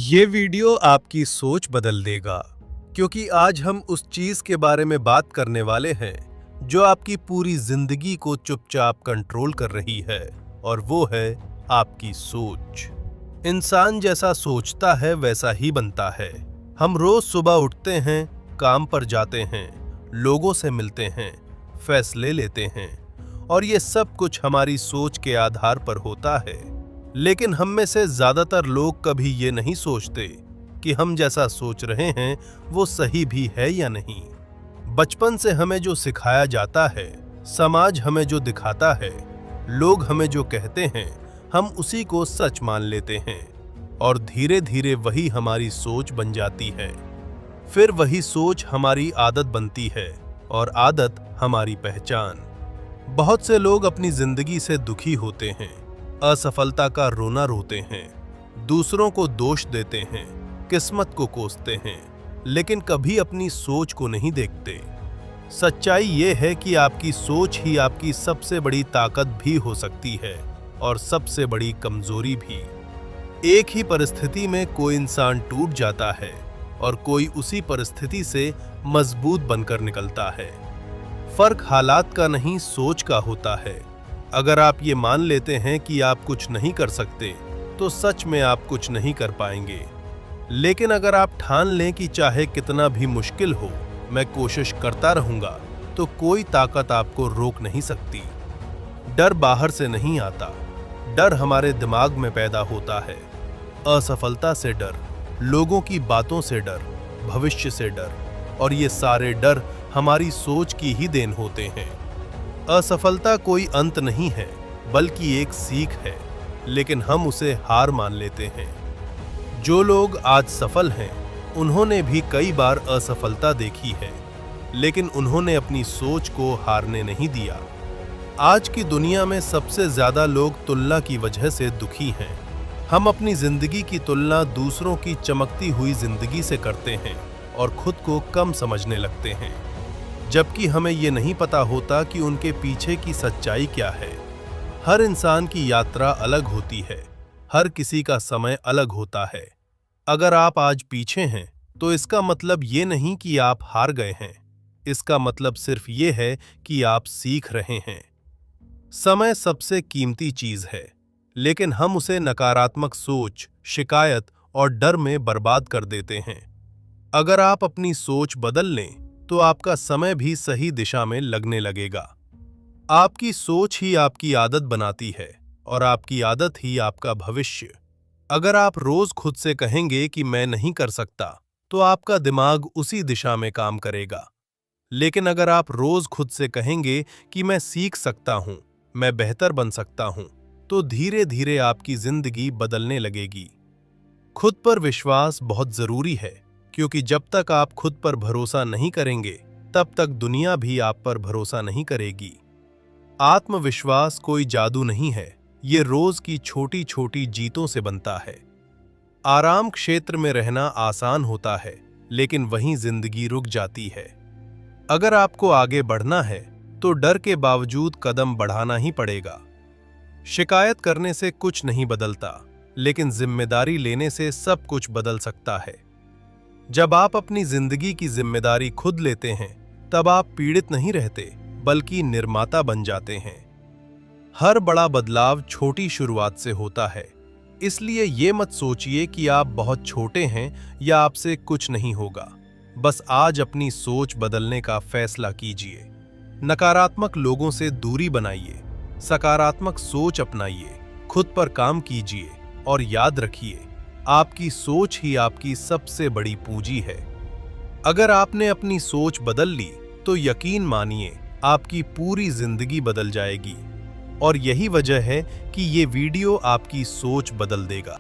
ये वीडियो आपकी सोच बदल देगा, क्योंकि आज हम उस चीज के बारे में बात करने वाले हैं जो आपकी पूरी जिंदगी को चुपचाप कंट्रोल कर रही है, और वो है आपकी सोच। इंसान जैसा सोचता है वैसा ही बनता है। हम रोज सुबह उठते हैं, काम पर जाते हैं, लोगों से मिलते हैं, फैसले लेते हैं, और ये सब कुछ हमारी सोच के आधार पर होता है। लेकिन हम में से ज्यादातर लोग कभी ये नहीं सोचते कि हम जैसा सोच रहे हैं वो सही भी है या नहीं। बचपन से हमें जो सिखाया जाता है, समाज हमें जो दिखाता है, लोग हमें जो कहते हैं, हम उसी को सच मान लेते हैं, और धीरे धीरे वही हमारी सोच बन जाती है। फिर वही सोच हमारी आदत बनती है, और आदत हमारी पहचान। बहुत से लोग अपनी जिंदगी से दुखी होते हैं, असफलता का रोना रोते हैं, दूसरों को दोष देते हैं, किस्मत को कोसते हैं, लेकिन कभी अपनी सोच को नहीं देखते। सच्चाई ये है कि आपकी सोच ही आपकी सबसे बड़ी ताकत भी हो सकती है, और सबसे बड़ी कमजोरी भी। एक ही परिस्थिति में कोई इंसान टूट जाता है, और कोई उसी परिस्थिति से मजबूत बनकर निकलता है। फर्क हालात का नहीं, सोच का होता है। अगर आप ये मान लेते हैं कि आप कुछ नहीं कर सकते, तो सच में आप कुछ नहीं कर पाएंगे। लेकिन अगर आप ठान लें कि चाहे कितना भी मुश्किल हो, मैं कोशिश करता रहूंगा, तो कोई ताकत आपको रोक नहीं सकती। डर बाहर से नहीं आता, डर हमारे दिमाग में पैदा होता है। असफलता से डर, लोगों की बातों से डर, भविष्य से डर, और ये सारे डर हमारी सोच की ही देन होते हैं। असफलता कोई अंत नहीं है, बल्कि एक सीख है, लेकिन हम उसे हार मान लेते हैं। जो लोग आज सफल हैं, उन्होंने भी कई बार असफलता देखी है, लेकिन उन्होंने अपनी सोच को हारने नहीं दिया। आज की दुनिया में सबसे ज्यादा लोग तुलना की वजह से दुखी हैं। हम अपनी जिंदगी की तुलना दूसरों की चमकती हुई जिंदगी से करते हैं, और खुद को कम समझने लगते हैं, जबकि हमें ये नहीं पता होता कि उनके पीछे की सच्चाई क्या है। हर इंसान की यात्रा अलग होती है, हर किसी का समय अलग होता है। अगर आप आज पीछे हैं, तो इसका मतलब ये नहीं कि आप हार गए हैं। इसका मतलब सिर्फ ये है कि आप सीख रहे हैं। समय सबसे कीमती चीज है, लेकिन हम उसे नकारात्मक सोच, शिकायत और डर में बर्बाद कर देते हैं। अगर आप अपनी सोच बदल लें, तो आपका समय भी सही दिशा में लगने लगेगा। आपकी सोच ही आपकी आदत बनाती है, और आपकी आदत ही आपका भविष्य। अगर आप रोज खुद से कहेंगे कि मैं नहीं कर सकता, तो आपका दिमाग उसी दिशा में काम करेगा। लेकिन अगर आप रोज खुद से कहेंगे कि मैं सीख सकता हूं, मैं बेहतर बन सकता हूं, तो धीरे धीरे आपकी जिंदगी बदलने लगेगी। खुद पर विश्वास बहुत जरूरी है, क्योंकि जब तक आप खुद पर भरोसा नहीं करेंगे, तब तक दुनिया भी आप पर भरोसा नहीं करेगी। आत्मविश्वास कोई जादू नहीं है, ये रोज की छोटी छोटी जीतों से बनता है। आराम क्षेत्र में रहना आसान होता है, लेकिन वहीं जिंदगी रुक जाती है। अगर आपको आगे बढ़ना है, तो डर के बावजूद कदम बढ़ाना ही पड़ेगा। शिकायत करने से कुछ नहीं बदलता, लेकिन जिम्मेदारी लेने से सब कुछ बदल सकता है। जब आप अपनी जिंदगी की जिम्मेदारी खुद लेते हैं, तब आप पीड़ित नहीं रहते, बल्कि निर्माता बन जाते हैं। हर बड़ा बदलाव छोटी शुरुआत से होता है, इसलिए ये मत सोचिए कि आप बहुत छोटे हैं या आपसे कुछ नहीं होगा। बस आज अपनी सोच बदलने का फैसला कीजिए। नकारात्मक लोगों से दूरी बनाइए, सकारात्मक सोच अपनाइए, खुद पर काम कीजिए, और याद रखिए, आपकी सोच ही आपकी सबसे बड़ी पूंजी है। अगर आपने अपनी सोच बदल ली, तो यकीन मानिए आपकी पूरी जिंदगी बदल जाएगी। और यही वजह है कि ये वीडियो आपकी सोच बदल देगा।